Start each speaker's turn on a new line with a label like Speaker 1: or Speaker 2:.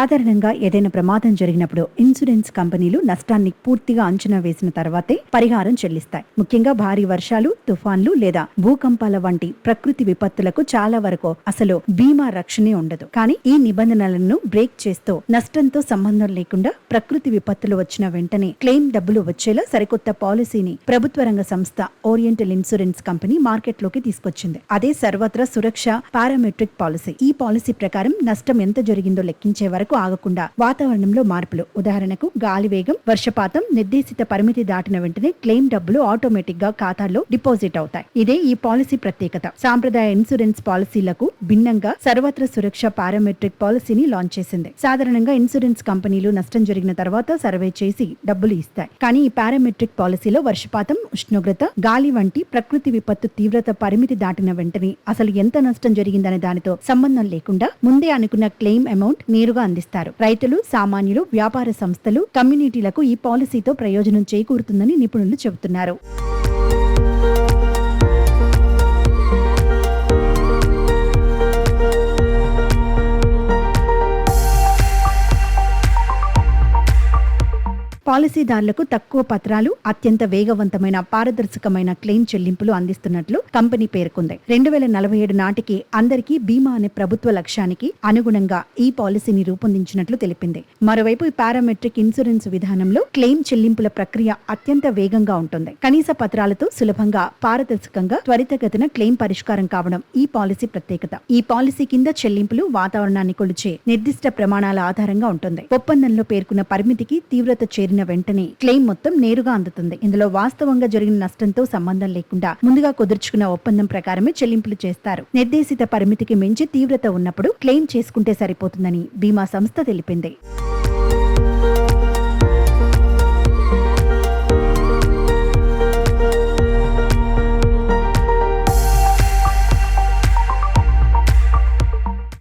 Speaker 1: సాధారణంగా ఏదైనా ప్రమాదం జరిగినప్పుడు ఇన్సూరెన్స్ కంపెనీలు నష్టాన్ని పూర్తిగా అంచనా వేసిన తర్వాతే పరిహారం చెల్లిస్తాయి. ముఖ్యంగా భారీ వర్షాలు, తుఫాన్లు లేదా భూకంపాల వంటి ప్రకృతి విపత్తులకు చాలా వరకు అసలు బీమా రక్షణే ఉండదు. కానీ ఈ నిబంధనలను బ్రేక్ చేస్తూ నష్టంతో సంబంధం లేకుండా ప్రకృతి విపత్తులు వచ్చిన వెంటనే క్లెయిమ్ డబ్బులు వచ్చేలా సరికొత్త పాలసీని ప్రభుత్వ రంగ సంస్థ ఓరియంటల్ ఇన్సూరెన్స్ కంపెనీ మార్కెట్లోకి తీసుకొచ్చింది. అదే సర్వత్రా సురక్ష పారామెట్రిక్ పాలసీ. ఈ పాలసీ ప్రకారం నష్టం ఎంత జరిగిందో లెక్కించే వరకు ఆగకుండా వాతావరణంలో మార్పులు, ఉదాహరణకు గాలి వేగం, వర్షపాతం నిర్దేశిత పరిమితి దాటిన వెంటనే క్లెయిమ్ డబ్బులు ఆటోమేటిక్ గా ఖాతాలో డిపాజిట్ అవుతాయి. ఇదే ఈ పాలసీ ప్రత్యేకత. సాంప్రదాయ ఇన్సూరెన్స్ పాలసీలకు భిన్నంగా సర్వత్ర సురక్ష పారామెట్రిక్ పాలసీని లాంచ్ చేసింది. సాధారణంగా ఇన్సూరెన్స్ కంపెనీలు నష్టం జరిగిన తర్వాత సర్వే చేసి డబ్బులు ఇస్తాయి. కానీ ఈ పారామెట్రిక్ పాలసీలో వర్షపాతం, ఉష్ణోగ్రత, గాలి వంటి ప్రకృతి విపత్తు తీవ్రత పరిమితి దాటిన వెంటనే అసలు ఎంత నష్టం జరిగిందనే దానితో సంబంధం లేకుండా ముందే అనుకున్న క్లెయిమ్ అమౌంట్ నేరుగా అందిస్తారు. రైతులు, సామాన్యులు, వ్యాపార సంస్థలు, కమ్యూనిటీలకు ఈ పాలసీతో ప్రయోజనం చేకూరుతుందని నిపుణులు చెబుతున్నారు. పాలసీదారులకు తక్కువ పత్రాలు, అత్యంత వేగవంతమైన పారదర్శకమైన క్లెయిమ్ చెల్లింపులు అందిస్తున్నట్లు కంపెనీ పేర్కొంది. 2047 నాటికి అందరికీ బీమా అనే ప్రభుత్వ లక్ష్యానికి అనుగుణంగా ఈ పాలసీని రూపొందించినట్లు తెలిపింది. మరోవైపు ఈ పారామెట్రిక్ ఇన్సూరెన్స్ విధానంలో క్లెయిమ్ చెల్లింపుల ప్రక్రియ అత్యంత వేగంగా ఉంటుంది. కనీస పత్రాలతో సులభంగా, పారదర్శకంగా, త్వరితగతిన క్లెయిమ్ పరిష్కారం కావడం ఈ పాలసీ ప్రత్యేకత. ఈ పాలసీ కింద చెల్లింపులు వాతావరణాన్ని కొలిచే నిర్దిష్ట ప్రమాణాల ఆధారంగా ఉంటుంది. ఒప్పందంలో పేర్కొన్న పరిమితికి తీవ్రత చేరిన వెంటనే క్లెయిమ్ మొత్తం నేరుగా అందుతుంది. ఇందులో వాస్తవంగా జరిగిన నష్టంతో సంబంధం లేకుండా ముందుగా కుదుర్చుకున్న ఒప్పందం ప్రకారమే చెల్లింపులు చేస్తారు. నిర్దేశిత పరిమితికి మించి తీవ్రత ఉన్నప్పుడు క్లెయిమ్ చేసుకుంటే సరిపోతుందని బీమా సంస్థ తెలిపింది.